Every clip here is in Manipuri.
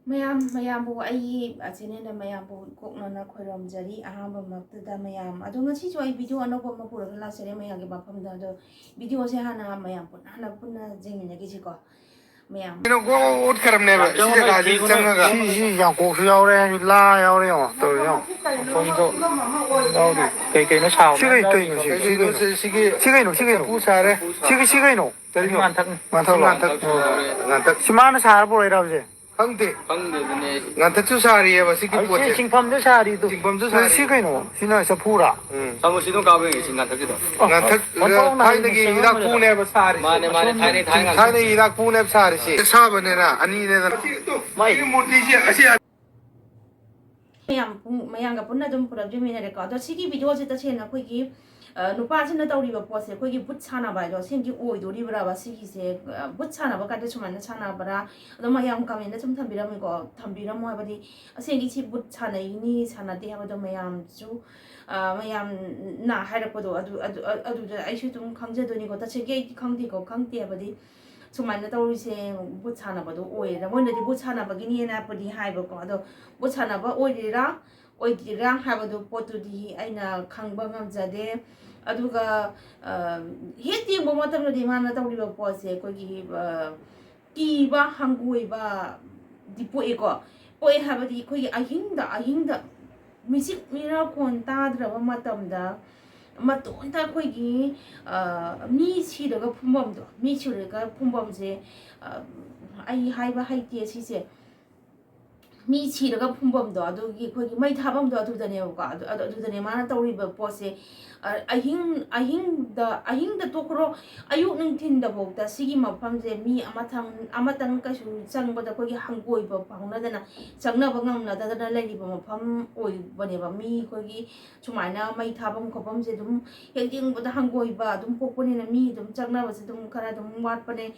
ꯃꯌꯥꯝꯕꯨ ꯑꯩ ꯆꯦꯅꯦꯜꯗ ꯃꯌꯥꯝꯕꯨ ꯀꯣꯛꯅꯅ ꯈꯣꯏꯔꯝꯖꯔꯤ ꯑꯍꯥꯟꯕ ꯃꯛꯇꯗ ꯃꯌꯥꯝ ꯑꯗꯣ ꯉꯁꯤꯁꯨ ꯑꯩ ꯚꯤꯗꯤꯑꯣ ꯑꯅꯧꯕ ꯑꯃ ꯄꯨꯔꯒ ꯂꯥꯛꯆꯔꯦ ꯃꯌꯥꯝꯒꯤ ꯃꯐꯝꯗ ꯑꯗꯣ ꯚꯤꯗꯤꯑꯣꯁꯦ ꯃꯌꯥꯝ ꯄꯨꯟꯅ ꯌꯦꯡꯃꯤꯟꯅꯈꯤꯁꯤꯀꯣ ꯃꯌꯥꯝ ꯀꯩꯅꯣ ꯎꯠꯈ꯭ꯔꯕꯅꯦꯕ ꯁꯤ ꯖꯒꯥꯁꯤ ꯆꯪꯉꯒ ꯁꯤ ꯌꯥꯡꯀꯣꯛꯁꯨ ꯌꯥꯎꯔꯦ ꯂꯥ ꯌꯥꯎꯔꯦ ꯌꯦꯡꯉꯣ ꯇꯧꯔꯤ ꯌꯦꯡꯉꯣ ꯌꯥꯎꯔꯤ ꯀꯩꯅꯣ ꯁꯥꯕ ꯁꯤ ꯀꯩꯅꯣ ꯁꯤ ꯀꯩꯅꯣ ꯎ ꯁꯥꯔꯦ ꯁꯤ ꯀꯩꯅꯣ ꯉꯥꯟꯊꯛ ꯁꯤ ꯃꯥꯅ ꯁꯥꯔ ꯄꯨꯔꯛꯏꯔꯕꯁꯦ ꯈꯪꯗꯦ ꯉꯥꯟꯊꯛꯁꯨ ꯁꯥꯔꯤꯑꯕ ꯁꯤꯒꯤ ꯄꯣꯠꯁꯦ ꯆꯤꯡꯐꯝꯁꯨ ꯁꯥꯔꯤꯗꯨ ꯆꯤꯡꯐꯝꯁꯨ ꯁꯥꯔꯤ ꯁꯤ ꯀꯩꯅꯣ ꯁꯤꯅ ꯆꯐꯨꯔꯥ ꯁꯤ ꯑꯗꯨꯝ ꯀꯥꯕ ꯁꯤ ꯉꯥꯟꯊꯛꯀꯤꯗꯣ ꯉꯥꯟꯊꯛ ꯊꯥꯏꯅꯒꯤ ꯍꯤꯗꯥꯛꯄꯨꯅꯦꯕ ꯁꯥꯔꯤ ꯊꯥꯏꯅꯒꯤ ꯍꯤꯗꯥꯛꯄꯨꯅꯦꯕ ꯁꯥꯔꯤꯁꯤ ꯁꯥꯕꯅꯦꯅ ꯑꯅꯤꯅꯦꯗꯅ ꯃꯥꯒꯤ ꯃꯨꯔꯇꯤꯁꯦ ꯑꯁꯤ ꯃꯌꯥꯝꯒ ꯄꯨꯟꯅ ꯑꯗꯨꯝ ꯄꯨꯔꯛꯖꯃꯤꯟꯅꯔꯦꯀꯣ ꯑꯗꯣ ꯁꯤꯒꯤ ꯚꯤꯗꯤꯑꯣꯁꯦ ꯇꯁꯦꯡꯅ ꯑꯩꯈꯣꯏꯒꯤ ꯅꯨꯄꯥꯁꯤꯅ ꯇꯧꯔꯤꯕ ꯄꯣꯠꯁꯦ ꯑꯩꯈꯣꯏꯒꯤ ꯕꯨꯠ ꯁꯥꯟꯅꯕ ꯍꯥꯏꯗꯣ ꯁꯤꯒꯤ ꯑꯣꯏꯗꯣꯔꯤꯕ꯭ꯔꯥꯕ ꯁꯤꯒꯤꯁꯦ ꯕꯨꯠ ꯁꯥꯟꯅꯕ ꯀꯥꯟꯗ ꯁꯨꯃꯥꯏꯅ ꯁꯥꯟꯅꯕ꯭ꯔꯥ ꯑꯗꯣ ꯃꯌꯥꯝ ꯀꯃꯦꯟꯗ ꯁꯨꯝ ꯊꯝꯕꯤꯔꯝꯃꯣ ꯍꯥꯏꯕꯗꯤ ꯑꯁꯦꯡꯒꯤ ꯁꯤ ꯕꯨꯠ ꯁꯥꯟꯅꯩꯅꯤ ꯁꯥꯟꯅꯗꯦ ꯍꯥꯏꯕꯗꯣ ꯃꯌꯥꯝꯁꯨ ꯃꯌꯥꯝꯅ ꯍꯥꯏꯔꯛꯄꯗꯣ ꯑꯗꯨꯗ ꯑꯩꯁꯨ ꯑꯗꯨꯝ ꯈꯪꯖꯗꯣꯏꯅꯤꯀꯣ ꯇꯁꯦꯡꯒꯤ ꯑꯩꯗꯤ ꯈꯪꯗꯦ ꯍꯥꯏꯕꯗꯤ ꯁꯨꯃꯥꯏꯅ ꯇꯧꯔꯤꯁꯦ ꯕꯨꯠ ꯁꯥꯟꯅꯕꯗꯣ ꯑꯣꯏꯔꯦ ꯃꯣꯏꯅꯗꯤ ꯕꯨꯠ ꯁꯥꯟꯅꯕꯒꯤꯅꯦꯅꯕꯨꯗꯤ ꯍꯥꯏꯕꯀꯣ ꯑꯗꯣ ꯕꯨꯠ ꯁꯥꯟꯅꯕ ꯑꯣꯏꯗ꯭ꯔꯤꯔꯥ ꯍꯥꯏꯕꯗꯨ ꯄꯣꯠꯇꯨꯗꯤ ꯑꯩꯅ ꯈꯪꯕ ꯉꯝꯖꯗꯦ ꯑꯗꯨꯒ ꯍꯦꯛ ꯌꯦꯡꯕ ꯃꯇꯝꯗꯗꯤ ꯃꯥꯅ ꯇꯧꯔꯤꯕ ꯄꯣꯠꯁꯦ ꯑꯩꯈꯣꯏꯒꯤ ꯀꯤꯕ ꯍꯪꯒꯣꯏꯕꯗꯤ ꯄꯣꯛꯑꯦ ꯍꯥꯏꯕꯗꯤ ꯑꯩꯈꯣꯏꯒꯤ ꯑꯍꯤꯡꯗ ꯃꯤꯆꯤꯛ ꯃꯤꯔꯥꯎꯈꯣꯟ ꯇꯥꯗ꯭ꯔꯕ ꯃꯇꯝꯗ ꯃꯇꯣꯟꯗ ꯑꯩꯈꯣꯏꯒꯤ ꯃꯤ ꯁꯤꯔꯒ ꯐꯨꯝꯐꯝꯁꯦ ꯑꯩ ꯍꯥꯏꯕ ꯍꯩꯇꯦ ꯁꯤꯁꯦ ꯃꯤ ꯁꯤꯔꯒ ꯐꯨꯝꯐꯝꯗꯣ ꯑꯗꯨꯒꯤ ꯑꯩꯈꯣꯏꯒꯤ ꯃꯩ ꯊꯥꯐꯝꯗꯣ ꯑꯗꯨꯗꯅꯦꯕꯀꯣ ꯑꯗꯨꯗꯅꯦ ꯃꯥꯅ ꯇꯧꯔꯤꯕ ꯄꯣꯠꯁꯦ ꯑꯍꯤꯡꯗ ꯇꯣꯛꯈ꯭ꯔꯣ ꯑꯌꯨꯛ ꯅꯨꯡꯊꯤꯟꯗꯐꯥꯎꯗ ꯁꯤꯒꯤ ꯃꯐꯝꯁꯦ ꯃꯤ ꯑꯃꯇꯪ ꯀꯩꯁꯨ ꯆꯪꯕꯗ ꯑꯩꯈꯣꯏꯒꯤ ꯍꯪꯒꯣꯏꯕ ꯐꯥꯎꯅꯗꯅ ꯆꯪꯅꯕ ꯉꯝꯅꯗꯅ ꯂꯩꯔꯤꯕ ꯃꯐꯝ ꯑꯣꯏꯕꯅꯦꯕ ꯃꯤ ꯑꯩꯈꯣꯏꯒꯤ ꯁꯨꯃꯥꯏꯅ ꯃꯩ ꯊꯥꯐꯝ ꯈꯣꯠꯐꯝꯁꯦ ꯑꯗꯨꯝ ꯍꯦꯛ ꯌꯦꯡꯕꯗ ꯍꯪꯒꯣꯏꯕ ꯑꯗꯨꯝ ꯄꯣꯛꯄꯅꯤꯅ ꯃꯤ ꯑꯗꯨꯝ ꯆꯪꯅꯕꯁꯦ ꯑꯗꯨꯝ ꯈꯔ ꯑꯗꯨꯝ ꯋꯥꯠꯄꯅꯦ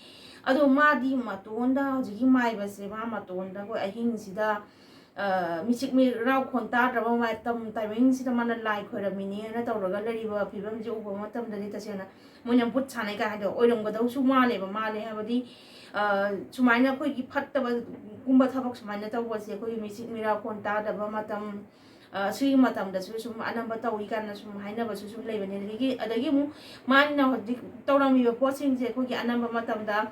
ꯑꯗꯣ ꯃꯥꯗꯤ ꯃꯇꯣꯟꯗ ꯍꯧꯖꯤꯛꯀꯤ ꯃꯥꯏꯕꯁꯦ ꯃꯇꯣꯟꯗ ꯑꯩꯈꯣꯏ ꯑꯍꯤꯡꯁꯤꯗ ꯃꯤꯆꯤꯛ ꯃꯤꯔꯥꯎꯈꯣꯟ ꯇꯥꯗ꯭ꯔꯕ ꯇꯥꯏꯃꯤꯡꯁꯤꯗ ꯃꯥꯅ ꯂꯥꯏ ꯈꯣꯏꯔꯝꯃꯤꯅꯦꯅ ꯇꯧꯔꯒ ꯂꯩꯔꯤꯕ ꯐꯤꯕꯝꯁꯦ ꯎꯕ ꯃꯇꯝꯗꯗꯤ ꯇꯁꯦꯡꯅ ꯃꯣꯏꯅ ꯕꯨꯠ ꯁꯥꯟꯅꯩ ꯀꯥꯏ ꯍꯥꯏꯗꯣ ꯑꯣꯏꯔꯝꯒꯗꯧꯁꯨ ꯃꯥꯜꯂꯦ ꯍꯥꯏꯕꯗꯤ ꯁꯨꯃꯥꯏꯅ ꯑꯩꯈꯣꯏꯒꯤ ꯐꯠꯇꯕꯒꯨꯝꯕ ꯊꯕꯛ ꯁꯨꯃꯥꯏꯅ ꯇꯧꯕꯁꯦ ꯑꯩꯈꯣꯏꯒꯤ ꯃꯤꯆꯤꯛ ꯃꯤꯔꯥꯎꯈꯣꯟ ꯇꯥꯗꯕ ꯃꯇꯝ ꯁꯤꯒꯤ ꯃꯇꯝꯗꯁꯨ ꯁꯨꯝ ꯑꯅꯝꯕ ꯇꯧꯏ ꯀꯥꯟꯅ ꯁꯨꯝ ꯍꯥꯏꯅꯕꯁꯨ ꯁꯨꯝ ꯂꯩꯕꯅꯦ ꯑꯗꯒꯤ ꯑꯃꯨꯛ ꯃꯥꯅ ꯍꯧꯖꯤꯛ ꯇꯧꯔꯝꯃꯤꯕ ꯄꯣꯠꯁꯤꯡꯁꯦ ꯑꯩꯈꯣꯏꯒꯤ ꯑꯅꯝꯕ ꯃꯇꯝꯗ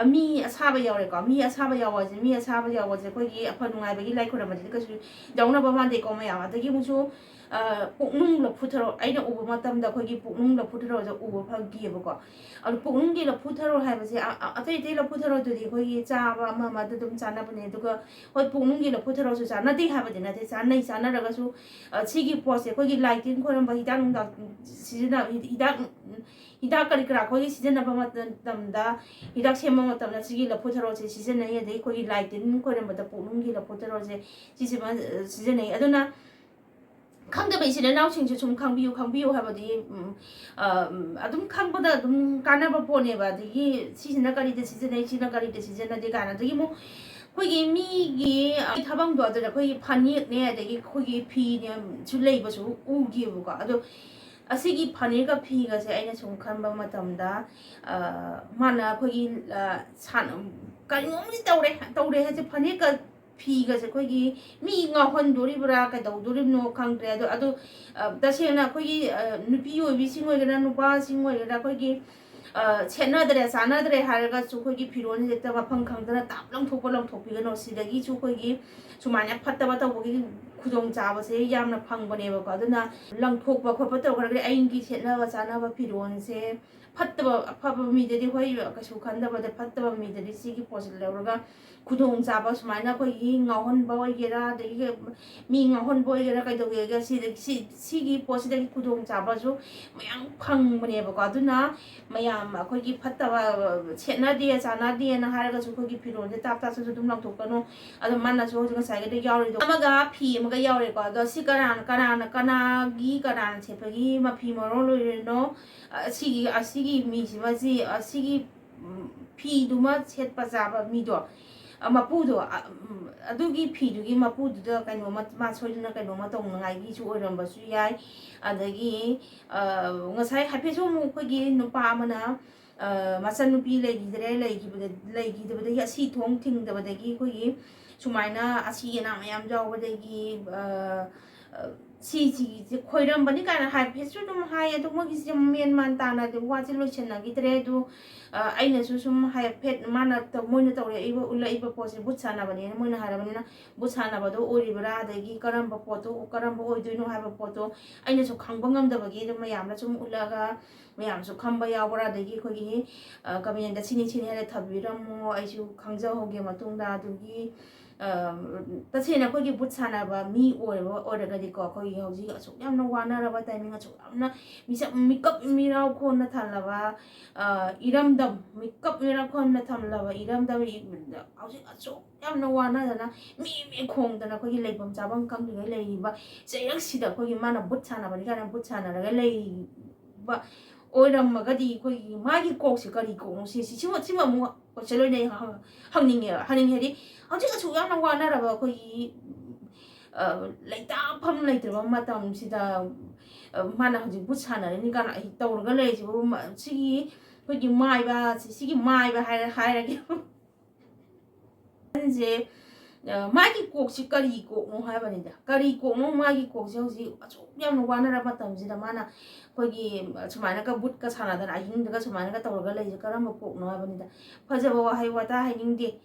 ꯃꯤ ꯑꯁꯥꯕ ꯌꯥꯎꯔꯦꯀꯣ ꯃꯤ ꯑꯁꯥꯕ ꯌꯥꯎꯕꯁꯦ ꯑꯩꯈꯣꯏꯒꯤ ꯑꯐ ꯅꯨꯡꯉꯥꯏꯕꯒꯤ ꯂꯥꯏ ꯈꯣꯏꯔꯝꯕꯁꯤꯗꯤ ꯀꯩꯁꯨ ꯌꯥꯎꯅꯕ ꯃꯥꯟꯗꯦꯀꯣ ꯃꯌꯥꯝ ꯑꯗꯒꯤ ꯑꯃꯨꯛꯁꯨ ꯄꯨꯛꯅꯨꯡ ꯂꯐꯨꯊꯔꯣ ꯑꯩꯅ ꯎꯕ ꯃꯇꯝꯗ ꯑꯩꯈꯣꯏꯒꯤ ꯄꯨꯛꯅꯨꯡ ꯂꯐꯨꯊꯔꯣꯁꯦ ꯎꯕ ꯐꯪꯈꯤꯑꯕꯀꯣ ꯑꯗꯣ ꯄꯨꯛꯅꯨꯡꯒꯤ ꯂꯐꯨꯊꯔꯣ ꯍꯥꯏꯕꯁꯦ ꯑꯇꯩ ꯂꯐꯨꯊꯔꯣꯗꯨꯗꯤ ꯑꯩꯈꯣꯏꯒꯤ ꯆꯥꯕ ꯑꯃꯗ ꯑꯗꯨꯝ ꯆꯥꯅꯕꯅꯦ ꯑꯗꯨꯒ ꯍꯣꯏ ꯄꯨꯛꯅꯨꯡꯒꯤ ꯂꯐꯨꯊꯔꯣꯁꯨ ꯆꯥꯅꯗꯦ ꯍꯥꯏꯕꯗꯤ ꯅꯠꯇꯦ ꯆꯥꯅꯔꯒꯁꯨ ꯁꯤꯒꯤ ꯄꯣꯠꯁꯦ ꯑꯩꯈꯣꯏꯒꯤ ꯂꯥꯏ ꯇꯤꯟ ꯈꯣꯏꯔꯝꯕ ꯍꯤꯗꯥꯛ ꯀꯔꯤ ꯀꯔꯥ ꯑꯩꯈꯣꯏꯒꯤ ꯁꯤꯖꯤꯟꯅꯕ ꯃꯇꯝꯗ ꯍꯤꯗꯥꯛ ꯁꯦꯝꯕ ꯃꯇꯝꯗ ꯁꯤꯒꯤ ꯂꯐꯨꯊꯔꯣꯁꯦ ꯁꯤꯖꯤꯟꯅꯩ ꯑꯗꯩ ꯑꯩꯈꯣꯏꯒꯤ ꯂꯥꯏ ꯇꯤꯟ ꯈꯣꯏꯔꯝꯕꯗ ꯄꯨꯛꯅꯨꯡꯒꯤ ꯂꯐꯨꯊꯔꯣꯁꯦ ꯁꯤꯁꯤꯃ ꯁꯤꯖꯤꯟꯅꯩ ꯑꯗꯨꯅ ꯈꯪꯗꯕ ꯏꯆꯤꯟ ꯏꯅꯥꯎꯁꯤꯡꯁꯨ ꯁꯨꯝ ꯈꯪꯕꯤꯌꯨ ꯍꯥꯏꯕꯗꯤ ꯑꯗꯨꯝ ꯈꯪꯕꯗ ꯑꯗꯨꯝ ꯀꯥꯟꯅꯕ ꯄꯣꯠꯅꯦꯕ ꯑꯗꯒꯤ ꯁꯤꯁꯤꯅ ꯀꯔꯤꯗ ꯁꯤꯖꯤꯟꯅꯩ ꯁꯤꯅ ꯀꯔꯤꯗ ꯁꯤꯖꯤꯟꯅꯗꯦ ꯀꯥꯏꯅ ꯑꯗꯒꯤ ꯑꯃꯨꯛ ꯑꯩꯈꯣꯏꯒꯤ ꯃꯤꯒꯤ ꯊꯕꯛꯗꯣ ꯑꯗꯨꯗ ꯑꯩꯈꯣꯏꯒꯤ ꯐꯅꯦꯛꯅꯦ ꯑꯗꯒꯤ ꯑꯩꯈꯣꯏꯒꯤ ꯐꯤꯅꯦꯁꯨ ꯂꯩꯕꯁꯨ ꯎꯈꯤꯕꯀꯣ ꯑꯗꯣ ꯑꯁꯤꯒꯤ ꯐꯅꯦꯛꯀ ꯐꯤꯒꯁꯦ ꯑꯩꯅ ꯁꯨꯝ ꯈꯟꯕ ꯃꯇꯝꯗ ꯃꯥꯅ ꯑꯩꯈꯣꯏꯒꯤ ꯀꯔꯤꯅꯣꯝꯗꯤ ꯇꯧꯔꯦ ꯍꯥꯏꯁꯦ ꯐꯅꯦꯛꯀ ꯐꯤꯒꯁꯦ ꯑꯩꯈꯣꯏꯒꯤ ꯃꯤ ꯉꯥꯎꯍꯟꯗꯣꯔꯤꯕ꯭ꯔꯥ ꯀꯩꯗꯧꯗꯣꯔꯤꯕꯅꯣ ꯈꯪꯗ꯭ꯔꯦ ꯑꯗꯣ ꯇꯁꯦꯡꯅ ꯑꯩꯈꯣꯏꯒꯤ ꯅꯨꯄꯤ ꯑꯣꯏꯕꯤꯁꯤꯡ ꯑꯣꯏꯒꯦꯔꯥ ꯅꯨꯄꯥꯁꯤꯡ ꯑꯣꯏꯒꯦꯔꯥ ꯑꯩꯈꯣꯏꯒꯤ ꯁꯦꯠꯅꯗ꯭ꯔꯦ ꯆꯥꯅꯗ꯭ꯔꯦ ꯍꯥꯏꯔꯒꯁꯨ ꯑꯩꯈꯣꯏꯒꯤ ꯐꯤꯔꯣꯜ ꯍꯦꯛꯇ ꯃꯐꯝ ꯈꯪꯗꯅ ꯇꯥꯞ ꯂꯪꯊꯣꯛꯄꯤꯒꯅꯣ ꯁꯤꯗꯒꯤꯁꯨ ꯑꯩꯈꯣꯏꯒꯤ ꯁꯨꯃꯥꯏꯅ ꯐꯠꯇꯕ ꯇꯧꯕꯒꯤ ꯈꯨꯗꯣꯡꯆꯥꯕꯁꯦ ꯌꯥꯝꯅ ꯐꯪꯕꯅꯦꯕꯀꯣ ꯑꯗꯨꯅ ꯂꯪꯊꯣꯛꯄ ꯈꯣꯠꯄ ꯇꯧꯈ꯭ꯔꯒꯗꯤ ꯑꯩꯒꯤ ꯁꯦꯠꯅꯕ ꯆꯥꯅꯕ ꯐꯤꯔꯣꯜꯁꯦ ꯑꯐꯕ ꯃꯤꯗꯗꯤ ꯍꯣꯏ ꯀꯩꯁꯨ ꯈꯟꯗꯕꯗ ꯐꯠꯇꯕ ꯃꯤꯗꯗꯤ ꯁꯤꯒꯤ ꯄꯣꯠꯁꯦ ꯂꯧꯔꯒ ꯈꯨꯗꯣꯡꯆꯥꯕ ꯁꯨꯃꯥꯏꯅ ꯑꯩꯈꯣꯏꯒꯤ ꯉꯥꯎꯍꯟꯕ ꯑꯣꯏꯒꯦꯔꯥ ꯑꯗꯒꯤ ꯃꯤ ꯉꯥꯎꯍꯟꯕ ꯑꯣꯏꯒꯦꯔꯥ ꯀꯩꯗꯧꯒꯦꯒ ꯁꯤꯒꯤ ꯄꯣꯠꯁꯤꯗꯒꯤ ꯈꯨꯗꯣꯡꯆꯥꯕꯁꯨ ꯃꯌꯥꯝ ꯐꯪꯕꯅꯦꯕꯀꯣ ꯑꯗꯨꯅ ꯃꯌꯥꯝ ꯑꯩꯈꯣꯏꯒꯤ ꯐꯠꯇꯕ ꯁꯦꯠꯅꯗꯦ ꯆꯥꯅꯗꯦꯅ ꯍꯥꯏꯔꯒꯁꯨ ꯑꯩꯈꯣꯏꯒꯤ ꯐꯤꯔꯣꯜꯁꯦ ꯇꯥꯞꯁꯨ ꯑꯗꯨꯝ ꯂꯪꯊꯣꯛꯀꯅꯨ ꯑꯗꯣ ꯃꯥꯅꯁꯨ ꯍꯧꯖꯤꯛ ꯉꯁꯥꯏꯒꯤꯗ ꯌꯥꯎꯔꯤꯗꯣ ꯑꯃꯒ ꯐꯤ ꯑꯃꯒ ꯌꯥꯎꯔꯦꯀꯣ ꯑꯗꯣ ꯁꯤ ꯀꯅꯥꯅ ꯁꯦꯠꯄꯒꯤ ꯃꯐꯤ ꯃꯔꯣꯟ ꯑꯣꯏꯔꯤꯅꯣ ꯑꯁꯤꯒꯤ ꯃꯤꯁꯤꯃꯁꯤ ꯑꯁꯤꯒꯤ ꯐꯤꯗꯨꯃ ꯁꯦꯠꯄ ꯆꯥꯕ ꯃꯤꯗꯣ ꯃꯄꯨꯗꯣ ꯑꯗꯨꯒꯤ ꯐꯤꯗꯨꯒꯤ ꯃꯄꯨꯗꯨꯗ ꯀꯩꯅꯣꯃ ꯃꯥ ꯁꯣꯏꯗꯅ ꯀꯩꯅꯣꯃ ꯇꯧꯅꯉꯥꯏꯒꯤꯁꯨ ꯑꯣꯏꯔꯝꯕꯁꯨ ꯌꯥꯏ ꯑꯗꯒꯤ ꯉꯁꯥꯏ ꯍꯥꯏꯐꯦꯠꯁꯨ ꯑꯃꯨꯛ ꯑꯩꯈꯣꯏꯒꯤ ꯅꯨꯄꯥ ꯑꯃꯅ ꯃꯆꯟꯅꯨꯄꯤ ꯂꯩꯈꯤꯗꯕꯗꯒꯤ ꯑꯁꯤ ꯊꯣꯡ ꯊꯤꯡꯗꯕꯗꯒꯤ ꯑꯩꯈꯣꯏꯒꯤ sumaina asi na mayam jawbadagi si khoiram bani kana hai phesu dum hai adu mo gi men man tana de wa chi lochen na gi tre du aina su sum hai phet mana ta moina tawre iba ulla iba pose butsana bani moina harabani na butsana bado ori bra de gi karamba poto karamba oidoino ha ba poto aina su khangbang ngam da bagi dum mayam na sum ullaga mayam su khamba ya bra de gi khogi kamen da chini ha thabiram mo ai su khangja hoge matung da du gi tasena khogi butsana ba mi orega di ko khogi hoji asuk yamna wana raba timing asuk amna mikap mirau khon na thalaba iramdam mikap mirau khon na thamlaba iramdam hoji asuk yamna wana dana mi khong dana khogi leibam chabang kam di leiba cheirak sida khogi mana butsana ba kana butsana raga lei ba oiram magadi khogi magi kokse kari ko sima mo cheloi nei hangning hedi hꯧ지가 중요한 거 하나라고 거기 레이다 팜 레이드가 마담 시다 만나 hꯧ지 부차나니까 떠오르가 레이지 뭐 시기 거기 마이바 시기 마이바 하이라게 이제 마기 꼭지 까리 꼭노 하바니다 까리 꼭노 마기 꼭지 hꯧ지 아주 yamna wanara matamsida mana 거기 sumainaga Bhoot ka Sanadana ahingdaga sumainaga tawraga leije karamba kokno habanida phajaba wahai wata hainingde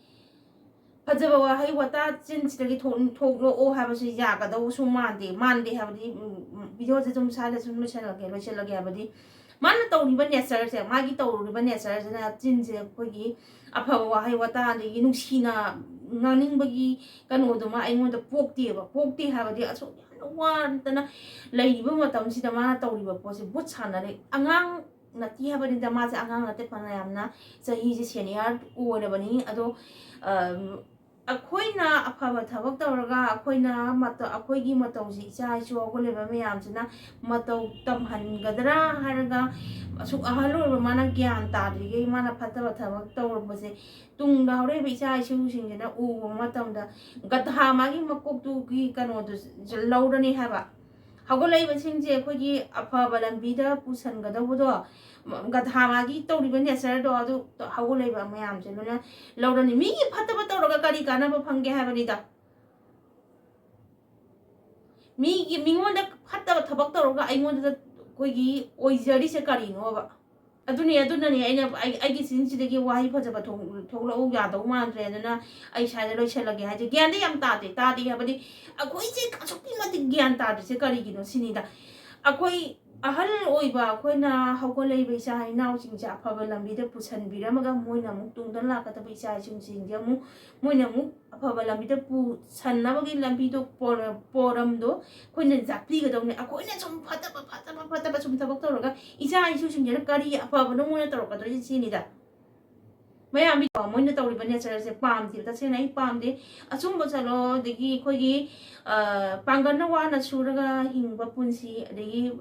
phajaba wahai wata chinsidagi thoklo o habasi yagadaw su mande habadi video je tum sala sum lochellage habadi mana tawriba nature se magi tawriba nature jena chinje kogi afaba wahai wata andi nungsina nganingbagi kanoduma aingonda pokte habadi aso wantana leiba matamsida mana tawriba pose Bhoot sanare angang nati habanida ma se angang nate panayamna sahi je senior oirabani ado akoina afaba thabak tawraga akoina mata akoigi matawsi cha chu ogoleba mayamsina mataw tamhangadra haraga asuk ahalo mana gyan tadrige mana phataba thabak tawrabase tung da hore bi cha chu singena u matamda gatha magi makok tu gi kano du laurani haba hagolai basingje akoigi afaba lambida pusangadawdo gatha magi tawriba nature do adu hagolai ba mayamse lona laurani mi phataba tawraga kari kana ba phangge habanida mi mingonda phataba thabak tawraga aingonda koigi oijari se kari no ba aduni aina aigi sinsidagi wahi phajaba thogla o yadaw mandre aduna ai saida loichelage haje gyande yam tade habadi akoi je kasukki mati gyan tade se kari gino sinida akoi ahal oiba akoina hogolei beisa hainau singja afaba lambida pusanbiramaga moina muk tungdan lakata beisa singja mu moina muk afaba lambida pusannabagi lambido poramdo koina japli gadawne akoina sum phataba sum tabak tawraga isa isu singja kari afaba no moina tawraka dri sinida mayami moina tawriba nature se pamdi ta sena I pamde asumba chalo degi khogi pangana wana suraga hingba punsi degi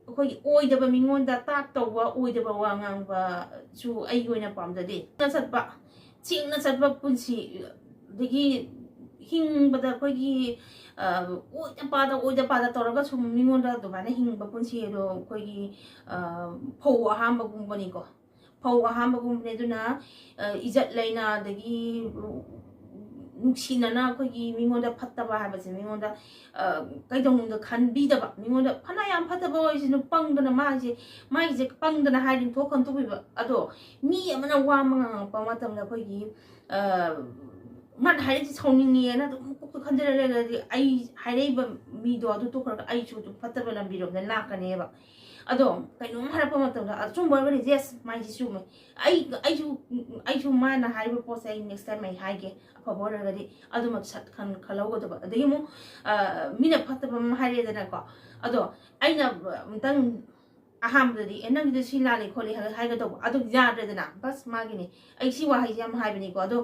kogi oidaba mingonda tak tawwa oidaba wangangba chu ai goina pamdade na satba punsi degi hingbada kogi oida pada tawraga sum mingonda dobana hingba punsi ro kogi phau ahamba gumbani ko phau ahamba gumbne duna ijat laina degi nuksinana kogi mingonda phattaba habase mingonda kaidongda khanbidaba mingonda phanayam phattaba oisinu pangdana maje pangdana haidin thokhan tubiba ado mi amana wamanga pamatamna kogi man haidi chawningi na mukuk khanjara legadi ai haidaiba mido adu tokhra ai chu phattaba lambiro na lakaneba ado kainom harapa matamda achumba bari yes mai sume ai chu mana haiba posa next time ai haige afaba ragadi adu mak sat khan khalawgoda adagi mu mina phattaba haredana ko ado aina mtang ahamdadi enang de silale kholi haiga do adu yadredana bas magini ai si wa haijam haibani ko ado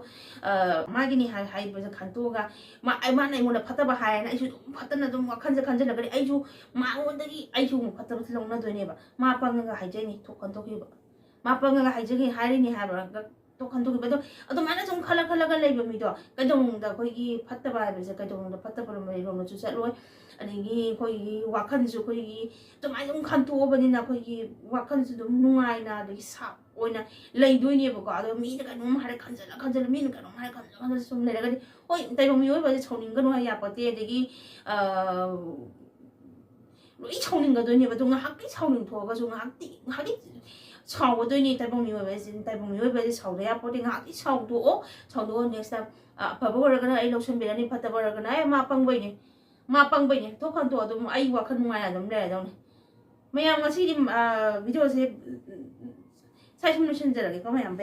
magini haiba khantoga mana imona phattaba haina ai chu phattana dum khanja lagari ai chu maondagi ai chu phattaba longna doineba ma panga haijani thokhan tokiba ma panga haijagi harini haiba ꯇꯣ ꯈꯟꯗꯣꯛꯈꯤꯕ ꯑꯗꯨꯃꯥꯏꯅ ꯁꯨꯝ ꯈꯜꯂꯒ ꯂꯩꯕ ꯃꯤꯗꯣ ꯀꯩꯗꯧꯅꯨꯡꯗ ꯑꯩꯈꯣꯏꯒꯤ ꯐꯠꯇꯕ ꯍꯥꯏꯕꯁꯦ ꯀꯩꯗꯧꯅꯨꯡꯗ ꯐꯠꯇꯕ ꯂꯣꯝꯗꯁꯨ ꯆꯠꯂꯣꯏ ꯑꯗꯒꯤ ꯑꯩꯈꯣꯏꯒꯤ ꯋꯥꯈꯜꯁꯨ ꯑꯩꯈꯣꯏꯒꯤ ꯑꯗꯨꯃꯥꯏꯅ ꯑꯗꯨꯝ ꯈꯟꯇꯣꯛꯑꯕꯅꯤꯅ ꯑꯩꯈꯣꯏꯒꯤ ꯋꯥꯈꯜꯁꯨ ꯑꯗꯨꯝ ꯅꯨꯡꯉꯥꯏꯅ ꯑꯗꯒꯤ ꯁꯥꯞ ꯑꯣꯏꯅ ꯂꯩꯗꯣꯏꯅꯦꯕꯀꯣ ꯑꯗꯣ ꯃꯤꯅ ꯀꯩꯅꯣꯝ ꯍꯥꯏꯔ ꯈꯟꯖꯜꯂ ꯃꯤꯅ ꯀꯩꯅꯣꯝ ꯍꯥꯏꯔ ꯈꯟꯖꯜꯂ ꯁꯨꯝ ꯂꯩꯔꯒꯗꯤ ꯍꯣꯏ ꯇꯥꯏꯕꯪ ꯃꯤꯑꯣꯏꯕꯁꯦ ꯁꯥꯎꯅꯤꯡꯒꯅꯨ ꯍꯥꯏ ꯌꯥꯄꯣꯠꯇꯦ ꯑꯗꯒꯤ ꯂꯣꯏ ꯁꯥꯎꯅꯤꯡꯒꯗꯣꯏꯅꯦꯕ ꯑꯗꯣ ꯉꯥꯏꯍꯥꯛꯇꯤ ꯁꯥꯎꯅꯤꯡꯊꯣꯛꯑꯒꯁꯨ ꯉꯥꯏꯍꯥꯛꯇꯤ ꯁꯥꯎꯒꯗꯣꯏꯅꯤ ꯇꯥꯏꯕꯪ ꯃꯤꯑꯣꯏꯕꯁꯦ ꯁꯥꯎꯗ ꯌꯥꯄꯣꯠꯇꯦ ꯉꯥꯏꯍꯥꯛꯇꯤ ꯁꯥꯎꯗꯣꯛꯑꯣ ꯅꯦꯛꯁ ꯇꯥꯏꯝ ꯑꯐꯕ ꯑꯣꯏꯔꯒꯅ ꯑꯩ ꯂꯧꯁꯟꯕꯤꯔꯅꯤ ꯐꯠꯇꯕ ꯑꯣꯏꯔꯒꯅ ꯃꯥ ꯄꯪꯕꯩꯅꯦ ꯊꯣꯛ ꯈꯟꯇꯣꯛ ꯑꯗꯨꯝ ꯑꯩ ꯋꯥꯈꯜ ꯅꯨꯡꯉꯥꯏꯅ ꯑꯗꯨꯝ ꯂꯩꯔꯗꯧꯅꯤ ꯃꯌꯥꯝ ꯉꯁꯤꯗꯤ ꯚꯤꯗꯤꯑꯣꯁꯦ ꯁꯥꯏ ꯁꯨꯝ ꯂꯣꯏꯁꯤꯟꯖꯔꯒꯦꯀꯣ ꯃꯌꯥꯝ